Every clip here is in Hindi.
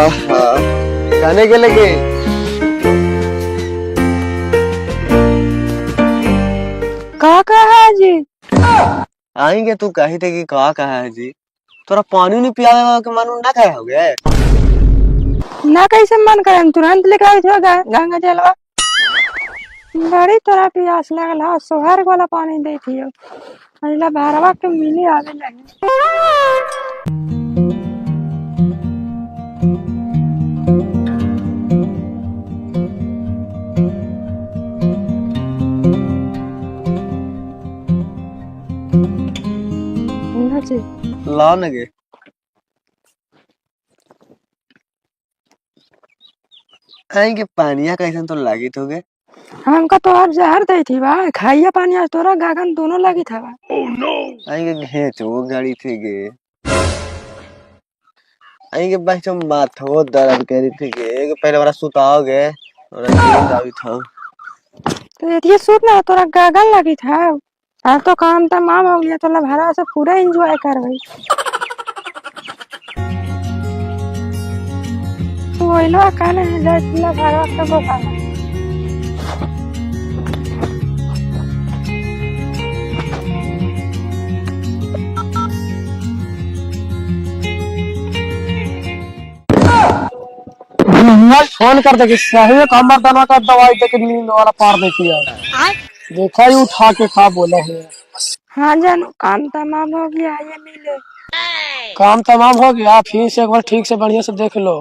खाने के लगे कहा है जी? आएंगे तू कही थे कि कहा है जी। तोरा पानी नहीं पिया के मानू ना खाया हो गया ना कैसे मन करे तुरंत लेकर आई थो गंगा जलवा। बड़ी तोरा प्यास लगल है, सोहर वाला पानी दे दियो। अगला भरवा के मिले आवे लगे। लाओ न गे। आएंगे पानिया कैसन तो लागी तो गे। हमका तो आप जहर दे थी भाई, खाइया पानी आज तोरा गागन दोनों लगी था भाई। आएंगे घेचो गाड़ी थे गे। आएंगे भाई जो माथो दर्द करी थे गे, पहले वाला सुताओगे और नींद आवी था। तो ये सूट ना तोरा गागन लगी था। अब तो काम तमाम हो गया, तो भरा से पूरा एंजॉय कर भाई। तो वही कहने है जाए भरा से बोला। फोन कर दे सही कमर दना का दवाई दे के नींद वाला पार देखी यार। देखा ही उठा के खा बोले है। हाँ जानू काम तमाम हो गया, ये मिले। काम तमाम हो गया, फिर से एक बार ठीक से बढ़िया से देख लो।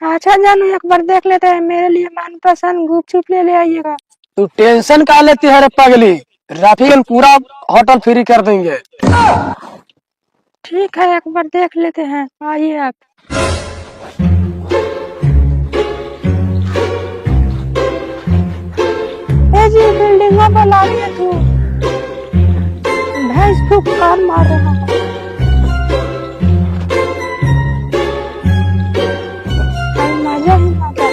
अच्छा जानू एक बार देख लेते हैं, मेरे लिए मनपसंद गुपचुप ले आइएगा। तू टेंशन का लेती है रे पगली, राफी पूरा होटल फ्री कर देंगे। ठीक है एक बार देख लेते हैं, आइए आप। जी बिल्डिंग में बना रही तू भैंस फूक कार मार रहा है। मजा ही आता है।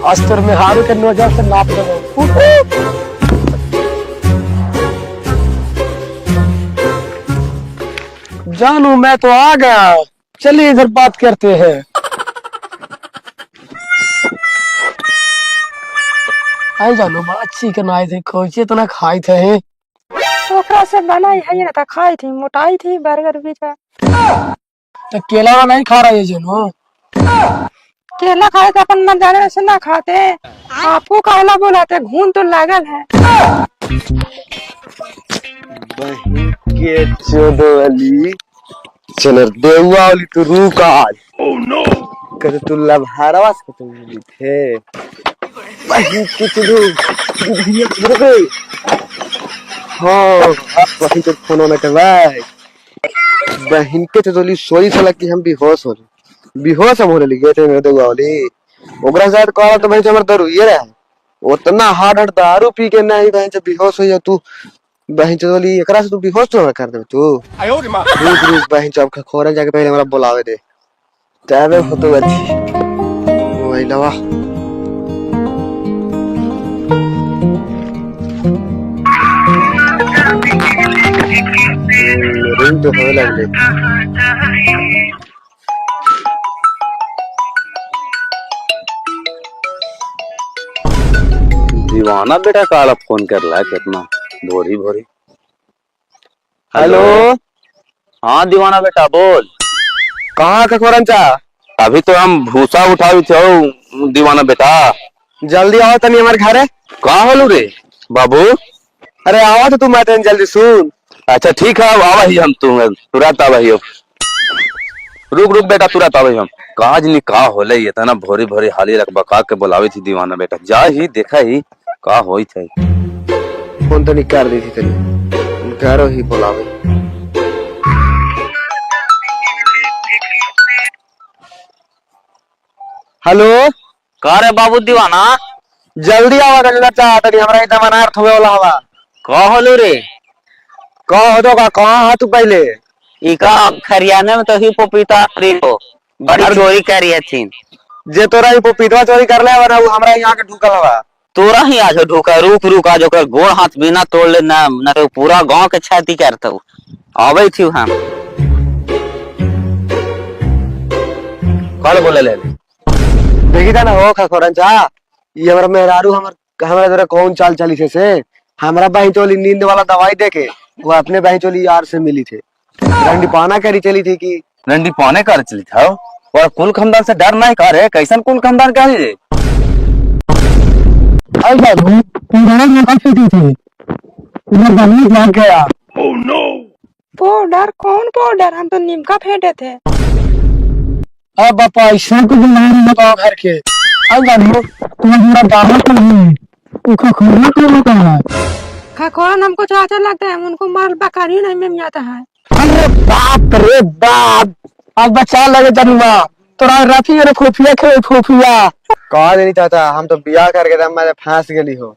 आज तेरे में हारू के नजर से नाप दो। जानू मैं तो आ गया, चलिए इधर बात करते हैं। आई जानू बड़ा चिकन आए थे, खोचे इतना खाए थे। ओकरा से बनाई है ना, खाई थी मोटाई थी बर्गर भी था। तो केला नहीं खा रहा है जानू? केला खाए तो अपन मर्दाने से ना खाते, आपको कहला बुलाते, घून तो लागल है। बहन के चोदो वाली चल देवा वाली तू रुक आज। कहते तू लभारवा से तुम मिली थे। बहन के चोदो हाँ आप बहन के फोन में करवाए। बहन के चोदोली सोई साला कि हम बेहोश हम होने लगे थे मेरे देवा वाली। ओकरा साथ कहला तो भाई हमर दारू ये रहा उतना हार्ड दारू पी के नहीं बहन से बेहोश हो तू। बहन चोदोली एकरा से तू बेहोश तो कर दे तू। रुक बहन चौक का खोरा जाके पहले हमरा बुलावे दे तबे होतो अच्छी वही लवा। रिंग तो होने लगले। दीवाना बेटा काला फोन कर रहा है कितना भोरी भोरी। हेलो हाँ दीवाना बेटा बोल। कहाँ का खोरंचा? अभी तो हम भूसा उठावी थे दीवाना बेटा। जल्दी आओ तनी हमारे घरे। कहाँ होलू रे बाबू? अरे आओ तो तुम आते जल्दी सुन। अच्छा ठीक है आवा ही हम तुरंत आवा ही। रुक रुक बेटा तुरंत आवा ही हम। कहा जनी का होले ये तना भोरी भोरी हाली रख बका के बुलावी थी दीवाना बेटा। जा ही देखा ही का होई थे। फोन तो निकाल दी थी तनी घरों ही बुलावे। हेलो का रे बाबू दीवाना? जल्दी आवा गजला चाह तनी हमरा इतना मनार्थ होवे वाला हवा। का होलू रे? का हो तो का कहां हां तू पहले? इका खरियाने में तो ही पपीता रियो बड़ी चोरी करी थी। जे तोरा ई पपीतवा चोरी कर ले वरना हमरा यहां के ढुकल हवा। तोरा ही आज ढोका रुक रुक आज ओकर गोड़ हाथ बिना तोड़ ले ना ना तो पूरा गांव के क्षति करतौ आवे थी हम कौन बोले ले देखी था ना हो खखोरन चा ये हमरा मेहरारू हमरा जरा कौन चाल चली से हमरा बहन चोली नींद वाला दवाई देके वो अपने बहन चोली यार से मिली थे रंडी पाना करी चली थी कि रंडी पौने कर चली था और कुल खानदान से डर नहीं करे कैसन कुल खानदान का है आई बाबू तुम्हारा मौका छूटी थी इधर बनी भाग गया। पाउडर कौन पाउडर? हम तो नीम का फेंटे थे। अब बापा ऐसा को बीमारी लगाओ घर के। आई बाबू तुम्हारा दादा को नहीं उखा खोलना तो होता है। खखोरन हमको चाचा लगता है, उनको माल बकरी नहीं में आता है। अरे बाप रे बाप अब बचा लगे जनुआ तोरा राफी रे खुफिया खे खुफिया कहा देनी चाचा हम तो बियाह करके दम मैं फांस गेली हो।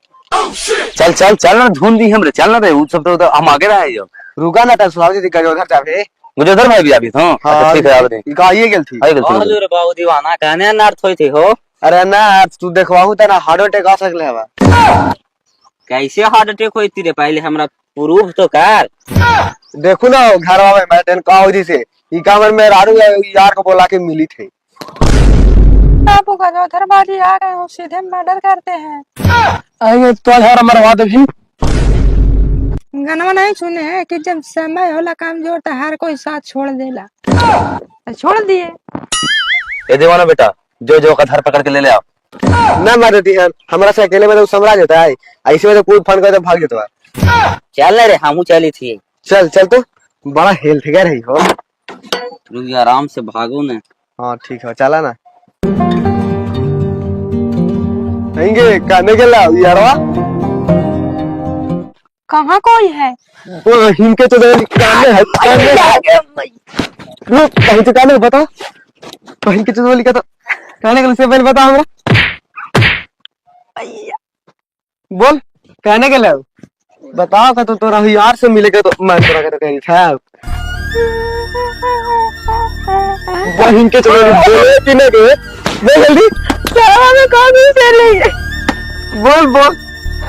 चल चल चल ना ढूंढ दी हमरे चल ना रे वो सब तो हम आगे रहे जो रुका ना तब सुहाव जी दिक्कत उधर जावे। मुझे उधर भाई भी अभी तो अच्छा ठीक है आप दे का ये गेल थी आई गलती हजुर बाबू दीवाना कहने नार्थ होई थी हो। अरे ना तू देखवाहू तना हार्ट अटैक आ सकले हवा। कैसे हार्ट अटैक होई थी रे? पहले हमरा प्रूफ तो कर। देखू ना घर में मैं टेन का हो जी से ई कामर में रारू यार को बोला के मिली थी। बाबू का जो उधरबाजी आ गए हो सीधे मर्डर करते हैं। आएंगे तो हमारा मरवा दे भी गनवा नहीं सुने हैं कि जब समय होला कमजोर तो हर कोई साथ छोड़ देला। तो छोड़ दिए। ये दीवाना बेटा जो जो का धर पकड़ के ले ले आओ ना मार देती है हमरा से अकेले में तो समझा जाता है ऐसे में तो कूद फन कर तो भाग जाता है। चल रे हमू चली थी। चल चल तो बड़ा हेल्थ केयर है हो। रुक आराम से भागो ना। हाँ ठीक है चला ना आएंगे कहने के ला यारवा कहाँ कोई है? वो हिमके तो काने है रुक कहीं तो काने बता कहीं के तो लिखा तो कहने के से पहले बता हमरा बोल कहने के ला बताओ का तो तोरा यार से मिलेगा तो मैं तोरा का तो कहीं था बहन के चलो बोले कि नहीं गए बोल जल्दी में कौन से ले? बोल बोल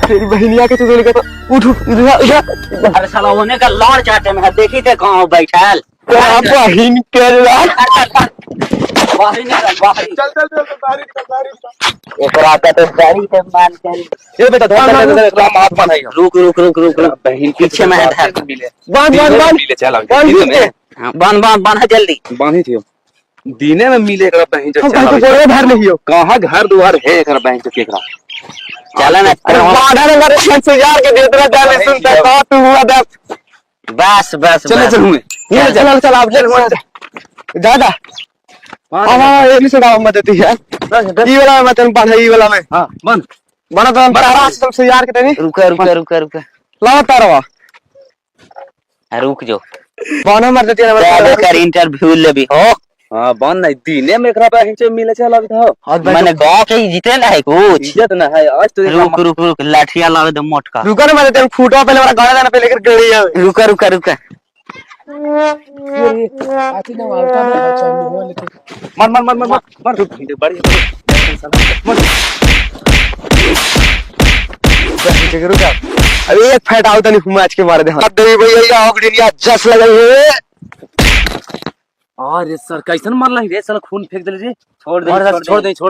तेरी बहनिया के चलो लिखा तो उठ उठ इधर अरे साला होने का लौड़ चाटे में है, देखी थे कहाँ बैठल। बहन के बाहरी निकल बाहरी। चल चल चल तारीफ एकरा का तो गाड़ी पे मान कर। ये बेटा धोखा बात बनाई रुक रुक रुक रुक रुक बहन पीछे में है धर। बांध बांध बांध मिले चल हाँ, बांध बांध बांध जल्दी। बांधी थी दीने में मिले एकरा बहन जो हम तो कोई घर नहीं हो कहां घर द्वार है एकरा बहन जो केकरा चला ना। अरे बाढ़ नंबर 100,000 के देतरा डाले सुनता का तू हुआ दे बस बस चले बस। चलूंगे ये चल चल आप चल दादा हां ये भी सुना मत देती है ई वाला मत पढ़ाई वाला में हां बंद बना तो बड़ा से यार के तनी रुका रुका रुका रुका लाओ तारवा रुक जो बना मर देती है कर इंटरव्यू ले भी हो। हां बंद नहीं दीने में एकरा बहन जो मिले चल अभी था मैंने गांव के ही जीते ना है कुछ। इज्जत ना है आज तो रुक रुक रुक लाठिया लावे दे मोट का। रुका ना मत देती फूटवा पहले वाला गाना देना पहले कर गड़ी है रुका रुका रुका आती ना वालता ना चाहिए वो लेके मर मर मर मर मर बड़ी रुका अरे एक फैट आओ तनी मैच के मारे दे हां देवी भैया ऑगड़िया जस लगल है। अरे सर कैसन मारला रे साला खून फेंक दे रे छोड़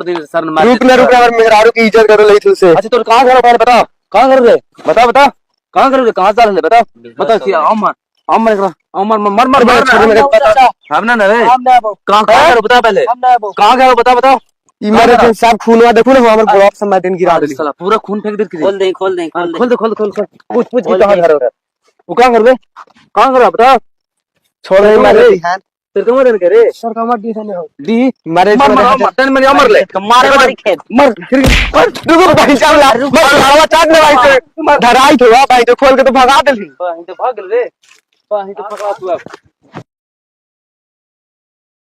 दे सर मार रुक ना रुक यार मेहरारू की इज्जत कर ले तू से। अच्छा तो कहां घर बता कहां घर रे बता बता कहां घर रे कहां चल रे बता बता कि अमर अमर अमर मर मर मर छोड़ मेरे बता हम ना रे कहां घर बता पहले कहां घर बता बता ई मारे थे सब खूनवा देखो ना हमर ब्लॉक से मैं दिन गिरा अरे देली साला पूरा खून फेंक दे खोल दे खोल दे खोल दे खोल दे पूछ पूछ कि कहां घर है वो कहां घर रे कहां घर बता छोड़ नहीं मारे ध्यान तेरे को मदन करे सर का मत दी सने हो दी मारे मटन में अमर ले मारे मारे खेत मर फिर रुको भाई चावला हवा चाट ले भाई से धराई थोड़ा भाई तो खोल के तो भगा देली तो भाग रे तो पकड़ा तू